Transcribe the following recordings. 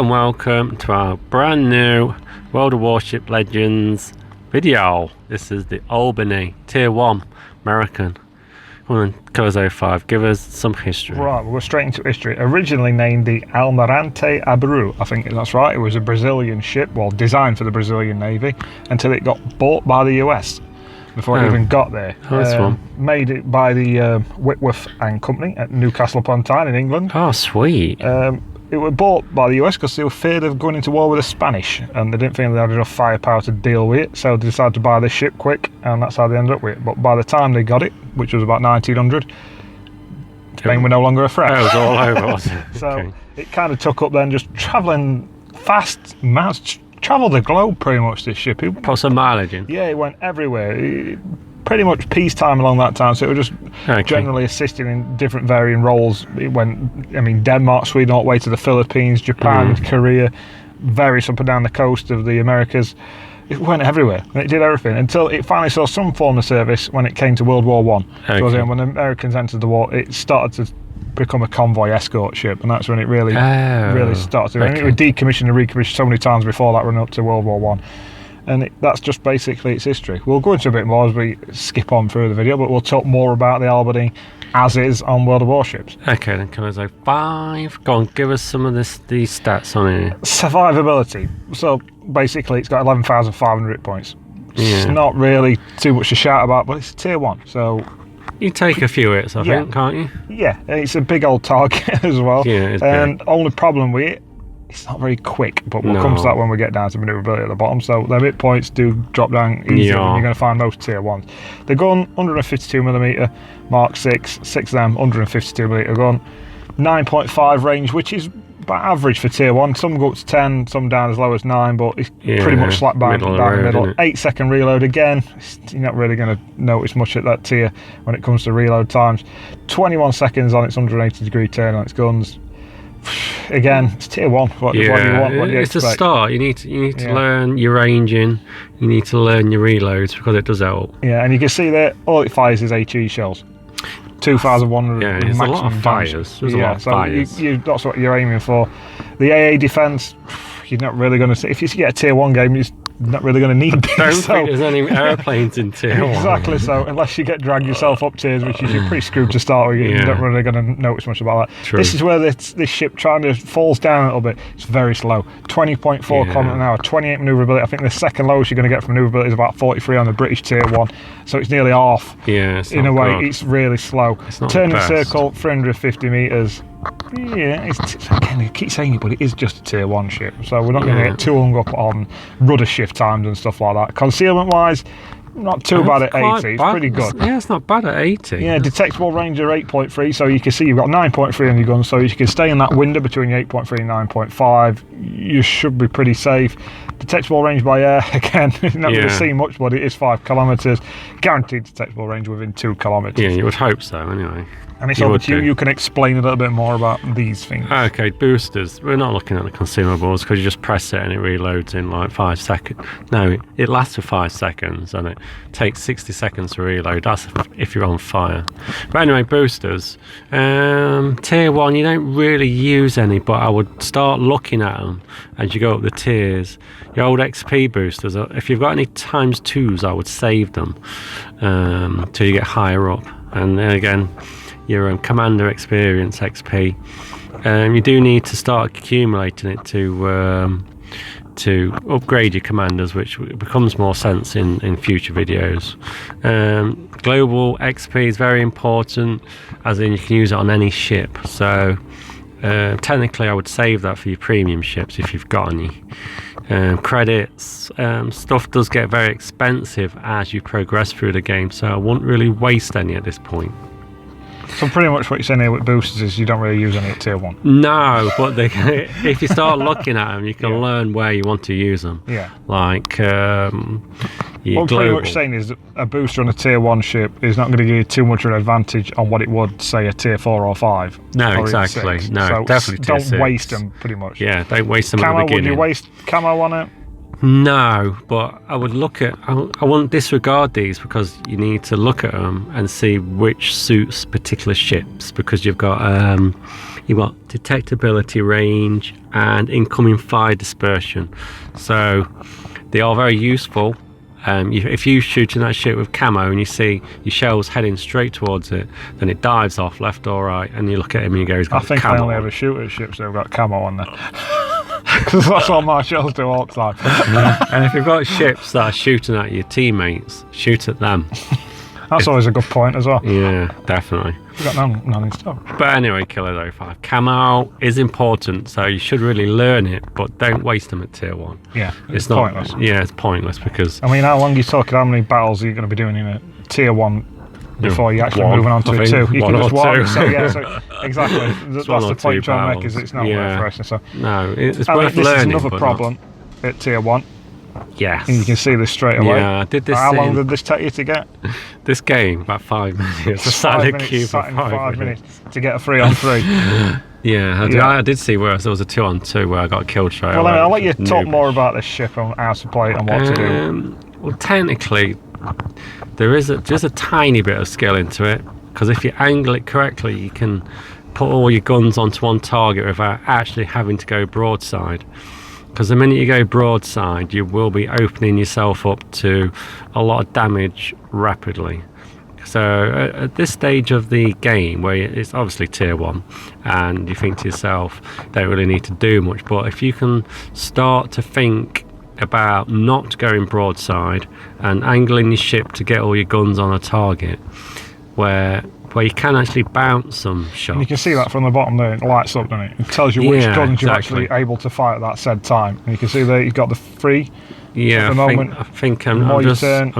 and welcome to our brand new World of Warship Legends video. This is the Albany Tier 1 American. Come on, Colours 05, give us some history. Right, we'll go straight into history. Originally named the Almirante Abreu, I think that's right. It was a Brazilian ship, well, designed for the Brazilian Navy, until it got bought by the US before it even got there. Made it by the Whitworth and Company at Newcastle upon Tyne in England. Oh, sweet. It was bought by the US because they were feared of going into war with the Spanish, and they didn't think they had enough firepower to deal with it, so they decided to buy this ship quick, and that's how they ended up with it. But by the time they got it, which was about 1900, Spain were no longer a threat. It was all over, wasn't it? So it kind of took up then just travelling fast, travelled the globe pretty much, this ship. Put some mileage in. Yeah, it went everywhere. Pretty much peacetime along that time, so it was just generally assisting in different varying roles. It went, Denmark, Sweden, all the way to the Philippines, Japan, Korea, various up and down the coast of the Americas. It went everywhere, and it did everything until it finally saw some form of service when it came to World War One. So when the Americans entered the war, it started to become a convoy escort ship, and that's when it really started. And it was decommissioned and recommissioned so many times before that, run up to World War One. And that's just basically its history. We'll go into a bit more as we skip on through the video, but we'll talk more about the Albany as is on World of Warships. Okay, then Colours 05. Go on, give us some of these stats on it. Survivability. So basically, it's got 11,500 hit points. It's not really too much to shout about, but it's Tier 1, so you take a few hits, I think, can't you? Yeah, it's a big old target as well. Yeah, it's big. Only problem with it, it's not very quick, but we'll come to that when we get down to Maneuverability at the bottom. So their hit points do drop down easier, and you're going to find most Tier 1s. The gun, 152mm, Mark 6 of them, 152mm gun. 9.5 range, which is about average for Tier 1. Some go up to 10, some down as low as 9, but it's pretty much slap bang down the middle. 8-second reload again. You're not really going to notice much at that tier when it comes to reload times. 21 seconds on its 180-degree turn on its guns. Again, it's Tier 1. What do you want? What do you expect? A start. You need to learn your ranging. You need to learn your reloads because it does help. Yeah, and you can see that all it fires is HE shells. 2,100 there's maximum a lot of fires. There's a lot of fires. That's what you're aiming for. The AA defense, you're not really going to see. If you get a Tier 1 game, you're not really going to need this. Don't think there's any airplanes in Tier 1. Exactly, so unless you drag yourself up tiers, which is you're pretty screwed to start with, you're not really going to notice much about that. True. This is where this ship falls down a little bit. It's very slow. 20.4 km an hour, 28 manoeuvrability. I think the second lowest you're going to get from manoeuvrability is about 43 on the British Tier 1, so it's nearly half. Yeah, in a way, it's really slow. Turning circle, 350 metres. Yeah, again, I keep saying it, but it is just a Tier 1 ship, so we're not going to get too hung up on rudder shift times and stuff like that. Concealment wise, not too bad at 80, it's pretty good. Yeah, it's not bad at 80. Yeah, detectable range of 8.3, so you can see you've got 9.3 on your gun, so you can stay in that window between your 8.3 and 9.5. You should be pretty safe. Detectable range by air, again, you're not going to see much, but it is 5 kilometres. Guaranteed detectable range within 2 kilometres. Yeah, you would hope so, anyway. And it's over to you. You can explain a little bit more about these things. Okay, boosters. We're not looking at the consumables because you just press it and it reloads in like 5 seconds. No, it lasts for 5 seconds and it takes 60 seconds to reload. That's if you're on fire. But anyway, boosters. Tier 1, you don't really use any, but I would start looking at them as you go up the tiers. Your old XP boosters, if you've got any times 2s, I would save them till you get higher up. And then again, your commander experience XP. You do need to start accumulating it to upgrade your commanders, which becomes more sense in future videos. Global XP is very important, as in you can use it on any ship. So technically I would save that for your premium ships if you've got any. Credits, stuff does get very expensive as you progress through the game, so I wouldn't really waste any at this point. So pretty much what you're saying here with boosters is you don't really use any at Tier 1. No, but if you start looking at them, you can learn where you want to use them. Yeah. Like what I'm pretty much saying is that a booster on a Tier 1 ship is not going to give you too much of an advantage on what it would, say, a Tier 4 or 5. No, exactly. No, so definitely Tier 6. Don't waste them, pretty much. Yeah, don't waste them at the beginning. Would you waste camo on it? No, but I would look at, I wouldn't disregard these because you need to look at them and see which suits particular ships, because you've got you've got detectability, range, and incoming fire dispersion. So they are very useful. If you're shooting that ship with camo and you see your shells heading straight towards it, then it dives off left or right, and you look at him and you go, he's got I think camo I only ever shoot at ships that have got camo on there. Because that's what my shells do all the time. And if you've got ships that are shooting at your teammates, shoot at them. That's always a good point as well. Yeah, definitely. We've got none in stock. But anyway, Killer 05. Camo is important, so you should really learn it, but don't waste them at tier 1. Yeah, it's not pointless. Yeah, it's pointless because... I mean, how long are you talking? How many battles are you going to be doing in a tier 1 before you actually moving on to a 2? You can just walk. So, yeah, so exactly. That's the point you're trying to make, is it's not worth racing. So, no, it's worth learning. This is another problem at tier 1. Yes. And you can see this straight away. Yeah, I did this. How long did this take you to get? This game, about 5 minutes. I sat in a queue for 5 minutes to get a 3-on-3. Yeah, I did see where there was a 2-on-2 where I got killed straight away. Well, I'll let you talk more about this ship and how to play it and what to do. Well, technically, there's a tiny bit of skill into it, because if you angle it correctly, you can put all your guns onto one target without actually having to go broadside. Because the minute you go broadside, you will be opening yourself up to a lot of damage rapidly. So at this stage of the game, where it's obviously tier 1, and you think to yourself, don't really need to do much, but if you can start to think about not going broadside and angling your ship to get all your guns on a target, where you can actually bounce some shots. And you can see that from the bottom there, it lights up, doesn't it? It tells you which guns you're actually able to fire at that said time. And you can see there you've got the 3 at the moment. I think I'm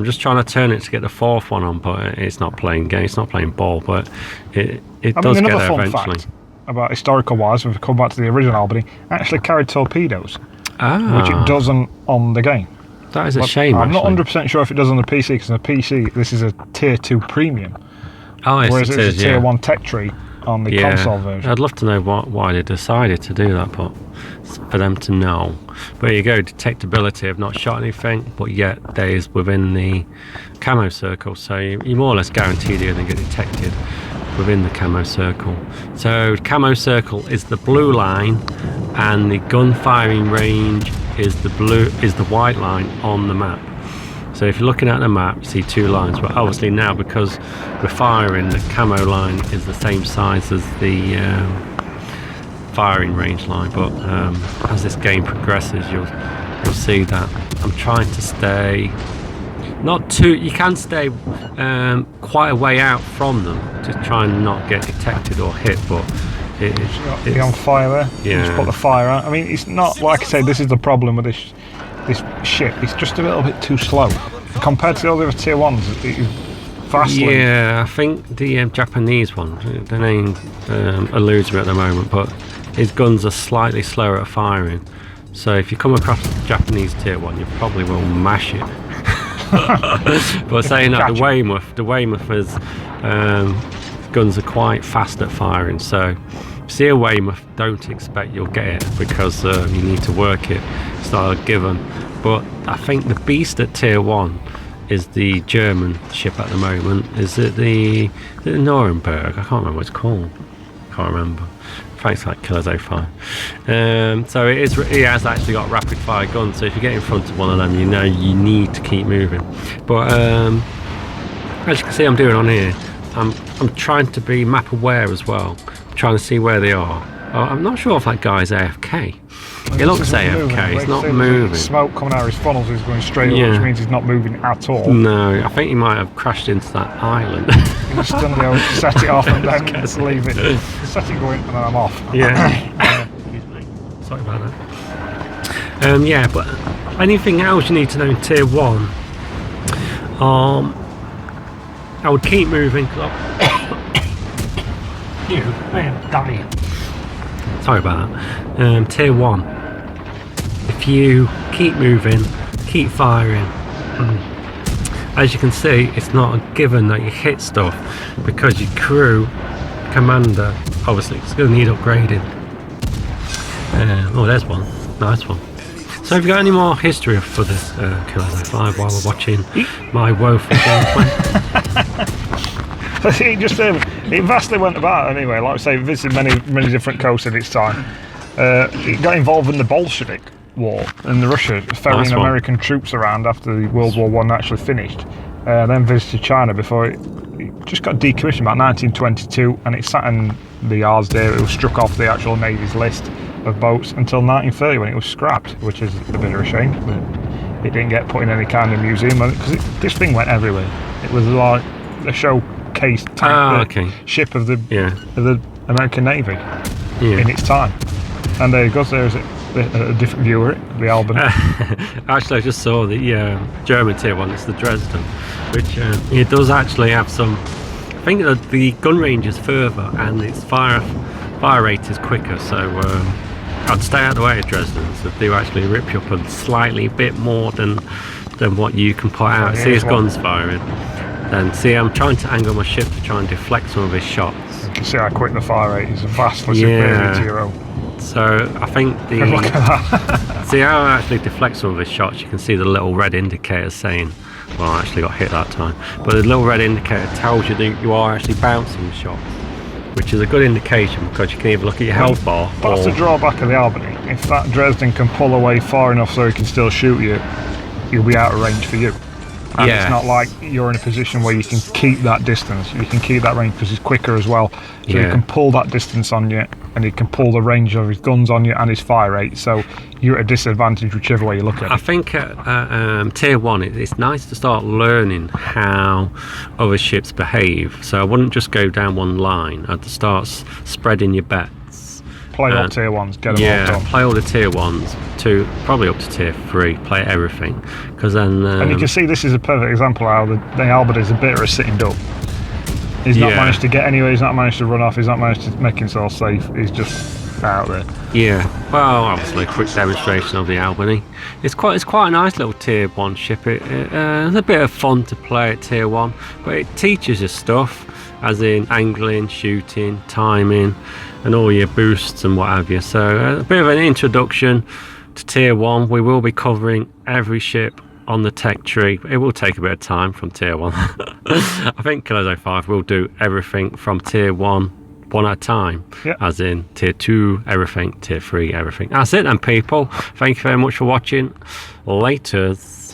just trying to turn it to get the 4th one on, but it's not playing game, it's not playing ball, but it does get there eventually. Fact about historical wise, if we come back to the original Albany, actually carried torpedoes, which it doesn't on the game. That is a shame. I'm not 100% sure if it does on the PC, because on the PC this is a tier 2 premium. Oh, yes, whereas it's a tier 1 tech tree on the console version. I'd love to know why they decided to do that, but it's for them to know. But there you go, detectability. I've not shot anything, but yet there is within the camo circle, so you're more or less guaranteed you're going to get detected within the camo circle. So camo circle is the blue line, and the gun firing range is the white line on the map. So if you're looking at the map, you see 2 lines, but obviously now, because we're firing, the camo line is the same size as the firing range line. But as this game progresses, you'll see that I'm trying to stay not too. You can stay quite a way out from them to try and not get detected or hit, but it's on fire there. Yeah. Just put the fire out. I mean, it's not, like I say, this is the problem with this ship. It's just a little bit too slow compared to all the other tier 1s. It is vastly. Yeah, I think the Japanese one, the name eludes me at the moment, but his guns are slightly slower at firing. So if you come across the Japanese tier 1, you probably will mash it. But saying that, the Weymouth is guns are quite fast at firing. So if you see a Weymouth, don't expect you'll get it, because you need to work it. It's not a given. But I think the beast at tier 1 is the German ship at the moment. Is it the Nuremberg? I can't remember what it's called. Can't remember. Thanks, like Killer 05. So it has actually got rapid fire guns. So if you get in front of one of them, you know you need to keep moving. But as you can see, I'm doing on here. I'm trying to be map aware as well. I'm trying to see where they are. I'm not sure if that guy's AFK. It looks AFK, he's not moving. Smoke coming out of his funnels is going straight up, which means he's not moving at all. No, I think he might have crashed into that island. You just set it off and then leave it. Set it going and then I'm off. Yeah. Excuse me. Sorry about that. Yeah, but anything else you need to know in tier 1? I would keep moving. I am dying. Sorry about that. Tier 1. If you keep moving, keep firing. As you can see, it's not a given that you hit stuff, because your crew commander, obviously, it's going to need upgrading. Oh, there's one. Nice one. So have you got any more history for this Killer 05 while we're watching my woeful gameplay? It vastly went about anyway. Like I say, visited many different coasts in its time. It got involved in the Bolshevik War in Russia, ferrying American troops around after the World War One actually finished. Then visited China before it just got decommissioned about 1922, and it sat in the yards there. It was struck off the actual Navy's list of boats until 1930 when it was scrapped, which is a bit of a shame. But it didn't get put in any kind of museum because this thing went everywhere. It was like a showcase ship of the American Navy in its time. And there it goes. There's a different view of it, the Albany. Actually, I just saw the German tier one. It's the Dresden, which it does actually have some. I think that the gun range is further and its fire rate is quicker. So I'd stay out of the way of Dresden's. They do actually rip you up a slightly bit more than what you can put out. See his guns firing. Then see, I'm trying to angle my ship to try and deflect some of his shots. You can see how quick the fire rate is. Vastly superior to your own. So I think look at that. See how I actually deflect some of his shots. You can see the little red indicator saying, well, I actually got hit that time, but the little red indicator tells you that you are actually bouncing shots, which is a good indication because you can either look at your health bar. That's the drawback of the Albany. If that Dresden can pull away far enough so he can still shoot you, you'll be out of range for you. And it's not like you're in a position where you can keep that distance. You can keep that range because he's quicker as well. So he can pull that distance on you, and he can pull the range of his guns on you and his fire rate. So you're at a disadvantage whichever way you look at it. I think at tier one, it's nice to start learning how other ships behave. So I wouldn't just go down one line. I'd start spreading your bets. Play all tier ones, get them all done. Play all the tier ones, probably up to tier 3, play everything. Because then. And you can see this is a perfect example of how the Albany is a bit of a sitting duck. He's not managed to get anywhere, he's not managed to run off, he's not managed to make himself safe, he's just out there. Yeah, well, obviously a quick demonstration of the Albany. It's quite a nice little tier 1 ship. It's a bit of fun to play at tier 1, but it teaches you stuff, as in angling, shooting, timing, and all your boosts and what have you. So a bit of an introduction to tier 1. We will be covering every ship on the tech tree. It will take a bit of time from tier 1. I think Kilo 5 will do everything from tier 1 at a time, as in tier 2 everything, tier 3 everything. That's it then, people. Thank you very much for watching. Laters.